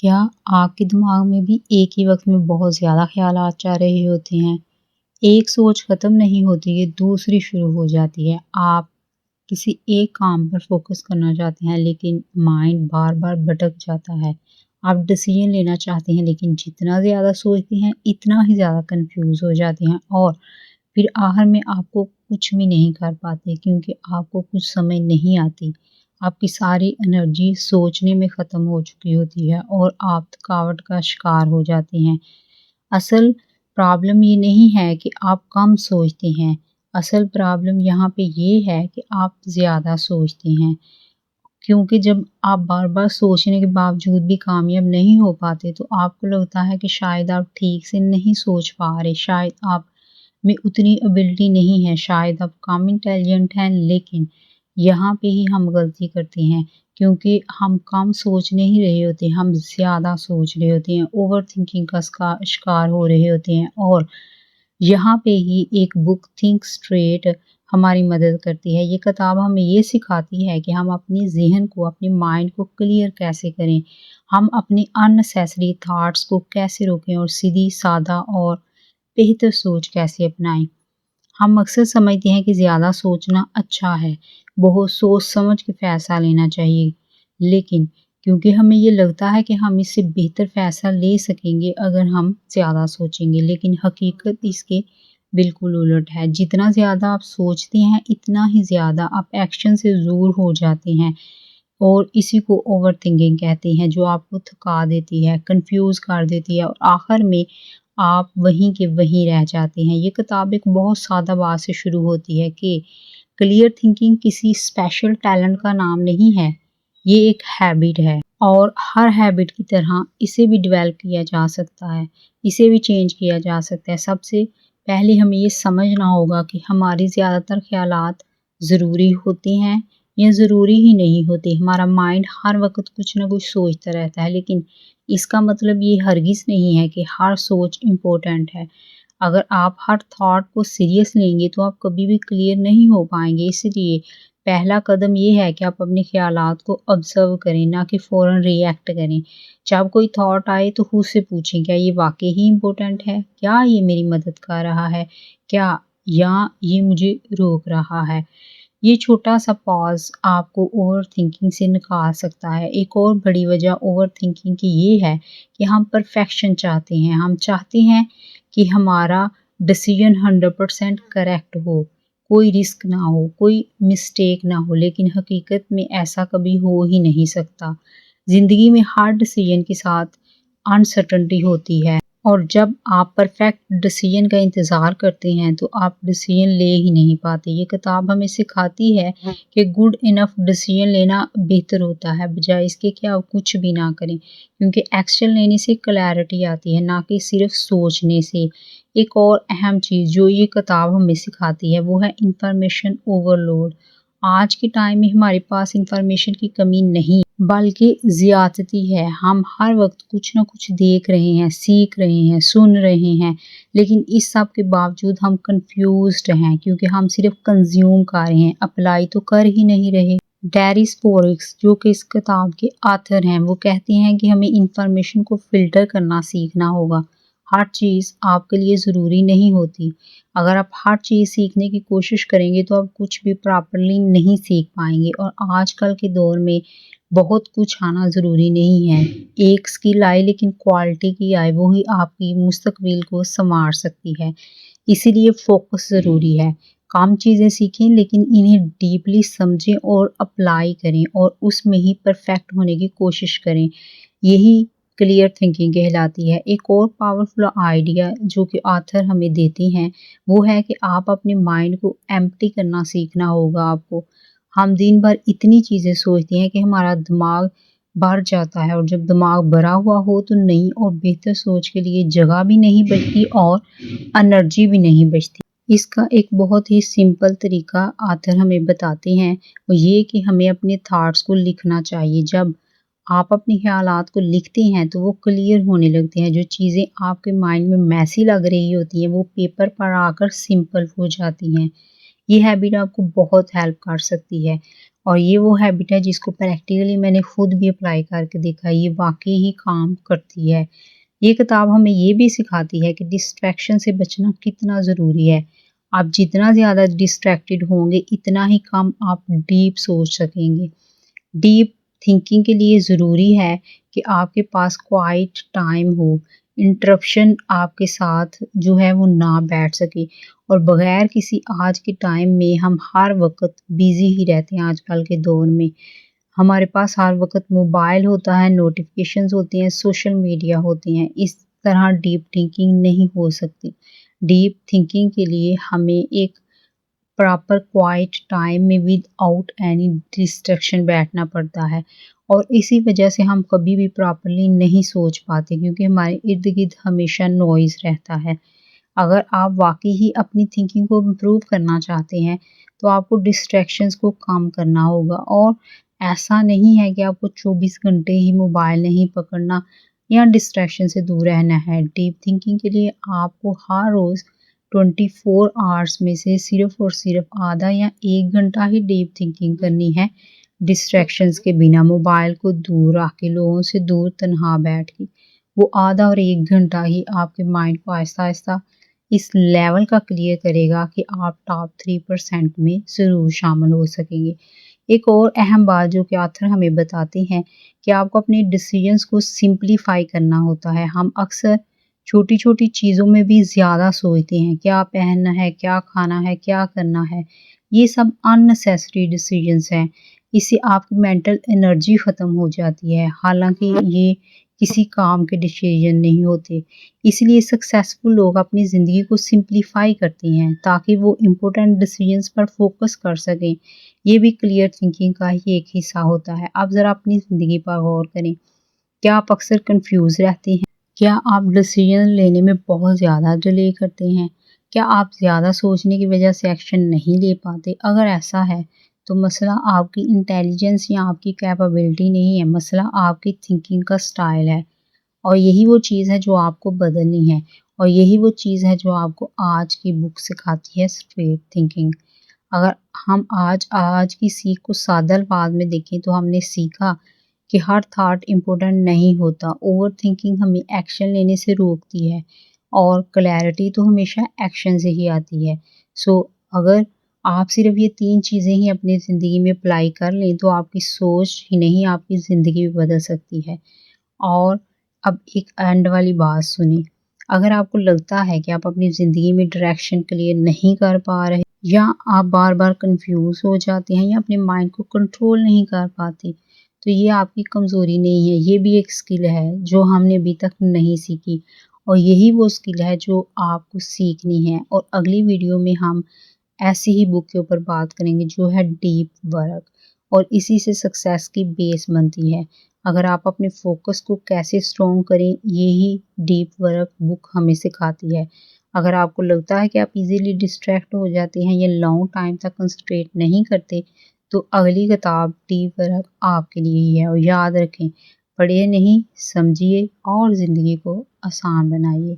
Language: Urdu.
کیا آپ کے دماغ میں بھی ایک ہی وقت میں بہت زیادہ خیالات چل رہے ہوتے ہیں؟ ایک سوچ ختم نہیں ہوتی ہے، دوسری شروع ہو جاتی ہے۔ آپ کسی ایک کام پر فوکس کرنا چاہتے ہیں لیکن مائنڈ بار بار بھٹک جاتا ہے۔ آپ ڈیسیژن لینا چاہتے ہیں لیکن جتنا زیادہ سوچتے ہیں اتنا ہی زیادہ کنفیوز ہو جاتے ہیں، اور پھر آخر میں آپ کو کچھ بھی نہیں کر پاتے کیونکہ آپ کو کچھ سمجھ نہیں آتی۔ آپ کی ساری انرجی سوچنے میں ختم ہو چکی ہوتی ہے اور آپ تھکاوٹ کا شکار ہو جاتے ہیں۔ اصل پرابلم یہ نہیں ہے کہ آپ کم سوچتے ہیں، اصل پرابلم یہاں پہ یہ ہے کہ آپ زیادہ سوچتے ہیں، کیونکہ جب آپ بار بار سوچنے کے باوجود بھی کامیاب نہیں ہو پاتے تو آپ کو لگتا ہے کہ شاید آپ ٹھیک سے نہیں سوچ پا رہے، شاید آپ میں اتنی ایبلٹی نہیں ہے، شاید آپ کم انٹیلیجنٹ ہیں۔ لیکن یہاں پہ ہی ہم غلطی کرتے ہیں، کیونکہ ہم کم سوچ نہیں رہے ہوتے، ہم زیادہ سوچ رہے ہوتے ہیں، اوور تھنکنگ کا شکار ہو رہے ہوتے ہیں۔ اور یہاں پہ ہی ایک بک تھنک اسٹریٹ ہماری مدد کرتی ہے۔ یہ کتاب ہمیں یہ سکھاتی ہے کہ ہم اپنی ذہن کو، اپنے مائنڈ کو کلیئر کیسے کریں، ہم اپنی اننیسیسری تھاٹس کو کیسے روکیں اور سیدھی، سادہ اور بہتر سوچ کیسے اپنائیں۔ ہم اکثر سمجھتے ہیں کہ زیادہ سوچنا اچھا ہے، بہت سوچ سمجھ کے فیصلہ لینا چاہیے، لیکن کیونکہ ہمیں یہ لگتا ہے کہ ہم اس سے بہتر فیصلہ لے سکیں گے اگر ہم زیادہ سوچیں گے، لیکن حقیقت اس کے بالکل الٹ ہے۔ جتنا زیادہ آپ سوچتے ہیں اتنا ہی زیادہ آپ ایکشن سے دور ہو جاتے ہیں، اور اسی کو اوور تھنکنگ کہتے ہیں، جو آپ کو تھکا دیتی ہے، کنفیوز کر دیتی ہے، اور آخر میں آپ وہیں کے وہیں رہ جاتے ہیں۔ یہ کتاب ایک بہت سادہ بات سے شروع ہوتی ہے کہ کلیئر تھنکنگ کسی اسپیشل ٹیلنٹ کا نام نہیں ہے، یہ ایک ہیبٹ ہے، اور ہر ہیبٹ کی طرح اسے بھی ڈیولپ کیا جا سکتا ہے، اسے بھی چینج کیا جا سکتا ہے۔ سب سے پہلے ہمیں یہ سمجھنا ہوگا کہ ہماری زیادہ تر خیالات ضروری ہوتے ہیں یا ضروری ہی نہیں ہوتے۔ ہمارا مائنڈ ہر وقت کچھ نہ کچھ سوچتا رہتا ہے، لیکن اس کا مطلب یہ ہرگز نہیں ہے کہ ہر سوچ امپورٹنٹ ہے۔ اگر آپ ہر تھاٹ کو سیریس لیں گے تو آپ کبھی بھی کلیئر نہیں ہو پائیں گے۔ اس لیے پہلا قدم یہ ہے کہ آپ اپنے خیالات کو آبزرو کریں، نہ کہ فوراً ری ایکٹ کریں۔ جب کوئی تھاٹ آئے تو خود سے پوچھیں، کیا یہ واقعی ہی امپورٹنٹ ہے؟ کیا یہ میری مدد کر رہا ہے؟ کیا یا یہ مجھے روک رہا ہے؟ یہ چھوٹا سا پاز آپ کو اوور تھنکنگ سے نکال سکتا ہے۔ ایک اور بڑی وجہ اوور تھنکنگ کی یہ ہے کہ ہم پرفیکشن چاہتے ہیں۔ ہم چاہتے ہیں کہ ہمارا ڈیسیژن 100% کریکٹ ہو، کوئی رسک نہ ہو، کوئی مسٹیک نہ ہو، لیکن حقیقت میں ایسا کبھی ہو ہی نہیں سکتا۔ زندگی میں ہر ڈیسیژن کے ساتھ انسرٹنٹی ہوتی ہے، اور جب آپ پرفیکٹ ڈیسیژن کا انتظار کرتے ہیں تو آپ ڈیسیژن لے ہی نہیں پاتے۔ یہ کتاب ہمیں سکھاتی ہے کہ گڈ انف ڈیسیژن لینا بہتر ہوتا ہے، بجائے اس کے کہ آپ کچھ بھی نہ کریں، کیونکہ ایکشن لینے سے کلیئرٹی آتی ہے، نہ کہ صرف سوچنے سے۔ ایک اور اہم چیز جو یہ کتاب ہمیں سکھاتی ہے وہ ہے انفارمیشن اوورلوڈ۔ آج کے ٹائم میں ہمارے پاس انفارمیشن کی کمی نہیں بلکہ زیادتی ہے۔ ہم ہر وقت کچھ نہ کچھ دیکھ رہے ہیں، سیکھ رہے ہیں، سن رہے ہیں، لیکن اس سب کے باوجود ہم کنفیوزڈ ہیں، کیونکہ ہم صرف کنزیوم کر رہے ہیں، اپلائی تو کر ہی نہیں رہے۔ ڈیری سپورکس جو کہ اس کتاب کے آتھر ہیں، وہ کہتے ہیں کہ ہمیں انفارمیشن کو فلٹر کرنا سیکھنا ہوگا۔ ہر چیز آپ کے لیے ضروری نہیں ہوتی۔ اگر آپ ہر چیز سیکھنے کی کوشش کریں گے تو آپ کچھ بھی پراپرلی نہیں سیکھ پائیں گے، اور آج کل کے دور میں بہت کچھ آنا ضروری نہیں ہے۔ ایک اسکل آئے لیکن کوالٹی کی آئے، وہی آپ کی مستقبل کو سنوار سکتی ہے۔ اسی لیے فوکس ضروری ہے۔ کم چیزیں سیکھیں لیکن انہیں ڈیپلی سمجھیں اور اپلائی کریں، اور اس میں ہی پرفیکٹ ہونے کی کوشش کریں۔ یہی کلیئر تھنکنگ کہلاتی ہے۔ ایک اور پاورفل آئیڈیا جو کہ آتھر ہمیں دیتے ہیں وہ ہے کہ آپ اپنے مائنڈ کو ایمپٹی کرنا سیکھنا ہوگا آپ کو۔ ہم دن بھر اتنی چیزیں سوچتے ہیں کہ ہمارا دماغ بھر جاتا ہے، اور جب دماغ بھرا ہوا ہو تو نئی اور بہتر سوچ کے لیے جگہ بھی نہیں بچتی اور انرجی بھی نہیں بچتی۔ اس کا ایک بہت ہی سمپل طریقہ آتھر ہمیں بتاتے ہیں، وہ یہ کہ ہمیں اپنے تھاٹس کو لکھنا چاہیے۔ جب آپ اپنے خیالات کو لکھتے ہیں تو وہ کلیئر ہونے لگتے ہیں۔ جو چیزیں آپ کے مائنڈ میں میسی لگ رہی ہوتی ہیں وہ پیپر پر آ کر سمپل ہو جاتی ہیں۔ یہ ہیبٹ آپ کو بہت ہیلپ کر سکتی ہے، اور یہ وہ ہیبٹ ہے جس کو پریکٹیکلی میں نے خود بھی اپلائی کر کے دیکھا، یہ واقعی ہی کام کرتی ہے۔ یہ کتاب ہمیں یہ بھی سکھاتی ہے کہ ڈسٹریکشن سے بچنا کتنا ضروری ہے۔ آپ جتنا زیادہ ڈسٹریکٹڈ ہوں گے اتنا ہی کم آپ ڈیپ سوچ سکیں گے۔ ڈیپ تھنکنگ کے لیے ضروری ہے کہ آپ کے پاس کوائٹ ٹائم ہو، انٹرپشن آپ کے ساتھ جو ہے وہ نہ بیٹھ سکے، اور بغیر کسی آج کے ٹائم میں ہم ہر وقت بیزی ہی رہتے ہیں۔ آج کل کے دور میں ہمارے پاس ہر وقت موبائل ہوتا ہے، نوٹیفیکیشنز ہوتی ہیں، سوشل میڈیا ہوتی ہیں، اس طرح ڈیپ تھنکنگ نہیں ہو سکتی۔ ڈیپ تھنکنگ کے لیے ہمیں ایک پراپر کوائٹ ٹائم میں ود آؤٹ اینی ڈسٹریکشن بیٹھنا پڑتا ہے، اور اسی وجہ سے ہم کبھی بھی پراپرلی نہیں سوچ پاتے کیونکہ ہمارے ارد گرد ہمیشہ نوائز رہتا ہے۔ اگر آپ واقعی ہی اپنی تھنکنگ کو امپروو کرنا چاہتے ہیں تو آپ کو ڈسٹریکشنز کو کم کرنا ہوگا، اور ایسا نہیں ہے کہ آپ کو 24 گھنٹے ہی موبائل نہیں پکڑنا یا ڈسٹریکشن سے دور رہنا ہے۔ ڈیپ تھنکنگ کے لیے آپ کو ہر روز 24 آورس میں سے صرف اور صرف آدھا یا 1 گھنٹہ ہی ڈیپ تھنکنگ کرنی ہے، ڈسٹریکشنز کے بنا، موبائل کو دور رکھ کے، لوگوں سے دور تنہا بیٹھ کے۔ وہ آدھا اور 1 گھنٹہ ہی آپ کے مائنڈ کو آہستہ آہستہ اس لیول کا کلیئر کرے گا کہ آپ ٹاپ 3% میں ضرور شامل ہو سکیں گے۔ ایک اور اہم بات جو کہ آتھر ہمیں بتاتے ہیں کہ آپ کو اپنے ڈیسیجنز کو سمپلیفائی کرنا ہوتا ہے۔ ہم اکثر چھوٹی چھوٹی چیزوں میں بھی زیادہ سوچتے ہیں، کیا پہننا ہے، کیا کھانا ہے، کیا کرنا ہے، یہ سب اننیسیسری ڈیسیجنز ہیں۔ اس سے آپ کی مینٹل انرجی ختم ہو جاتی ہے، حالانکہ یہ کسی کام کے ڈیسیجن نہیں ہوتے۔ اس لیے سکسیسفل لوگ اپنی زندگی کو سمپلیفائی کرتے ہیں تاکہ وہ امپورٹنٹ ڈیسیجنز پر فوکس کر سکیں۔ یہ بھی کلیئر تھنکنگ کا ہی ایک حصہ ہوتا ہے۔ اب ذرا اپنی زندگی پر غور کریں، کیا آپ اکثر کنفیوز رہتے ہیں؟ کیا آپ ڈیسیجن لینے میں بہت زیادہ ڈیلے کرتے ہیں؟ کیا آپ زیادہ سوچنے کی وجہ سے ایکشن نہیں لے پاتے؟ اگر ایسا ہے تو مسئلہ آپ کی انٹیلیجنس یا آپ کی کیپیبلٹی نہیں ہے، مسئلہ آپ کی تھنکنگ کا سٹائل ہے، اور یہی وہ چیز ہے جو آپ کو بدلنی ہے، اور یہی وہ چیز ہے جو آپ کو آج کی بک سکھاتی ہے، اسٹریٹ تھنکنگ۔ اگر ہم آج کی سیکھ کو سادہ الفاظ میں دیکھیں تو ہم نے سیکھا کہ ہر تھاٹ امپورٹنٹ نہیں ہوتا، اوور تھنکنگ ہمیں ایکشن لینے سے روکتی ہے، اور کلیئرٹی تو ہمیشہ ایکشن سے ہی آتی ہے۔ اگر آپ صرف یہ 3 چیزیں ہی اپنی زندگی میں اپلائی کر لیں تو آپ کی سوچ ہی نہیں، آپ کی زندگی بھی بدل سکتی ہے۔ اور اب ایک اینڈ والی بات سنیں، اگر آپ کو لگتا ہے کہ آپ اپنی زندگی میں ڈائریکشن کلیئر نہیں کر پا رہے، یا آپ بار بار کنفیوز ہو جاتے ہیں، یا اپنے مائنڈ کو کنٹرول نہیں کر پاتے، تو یہ آپ کی کمزوری نہیں ہے، یہ بھی ایک اسکل ہے جو ہم نے ابھی تک نہیں سیکھی، اور یہی وہ اسکل ہے جو آپ کو سیکھنی ہے۔ اور اگلی ویڈیو میں ہم ایسی ہی بک کے اوپر بات کریں گے جو ہے ڈیپ ورک، اور اسی سے سکسیس کی بیس بنتی ہے۔ اگر آپ اپنے فوکس کو کیسے اسٹرانگ کریں، یہی ڈیپ ورک بک ہمیں سکھاتی ہے۔ اگر آپ کو لگتا ہے کہ آپ ایزیلی ڈسٹریکٹ ہو جاتے ہیں یا لانگ ٹائم تک کنسنٹریٹ نہیں کرتے، تو اگلی کتاب ڈیپ ورک آپ کے لیے ہی ہے۔ اور یاد رکھیں، پڑھیے نہیں، سمجھیے اور زندگی کو آسان بنائیے۔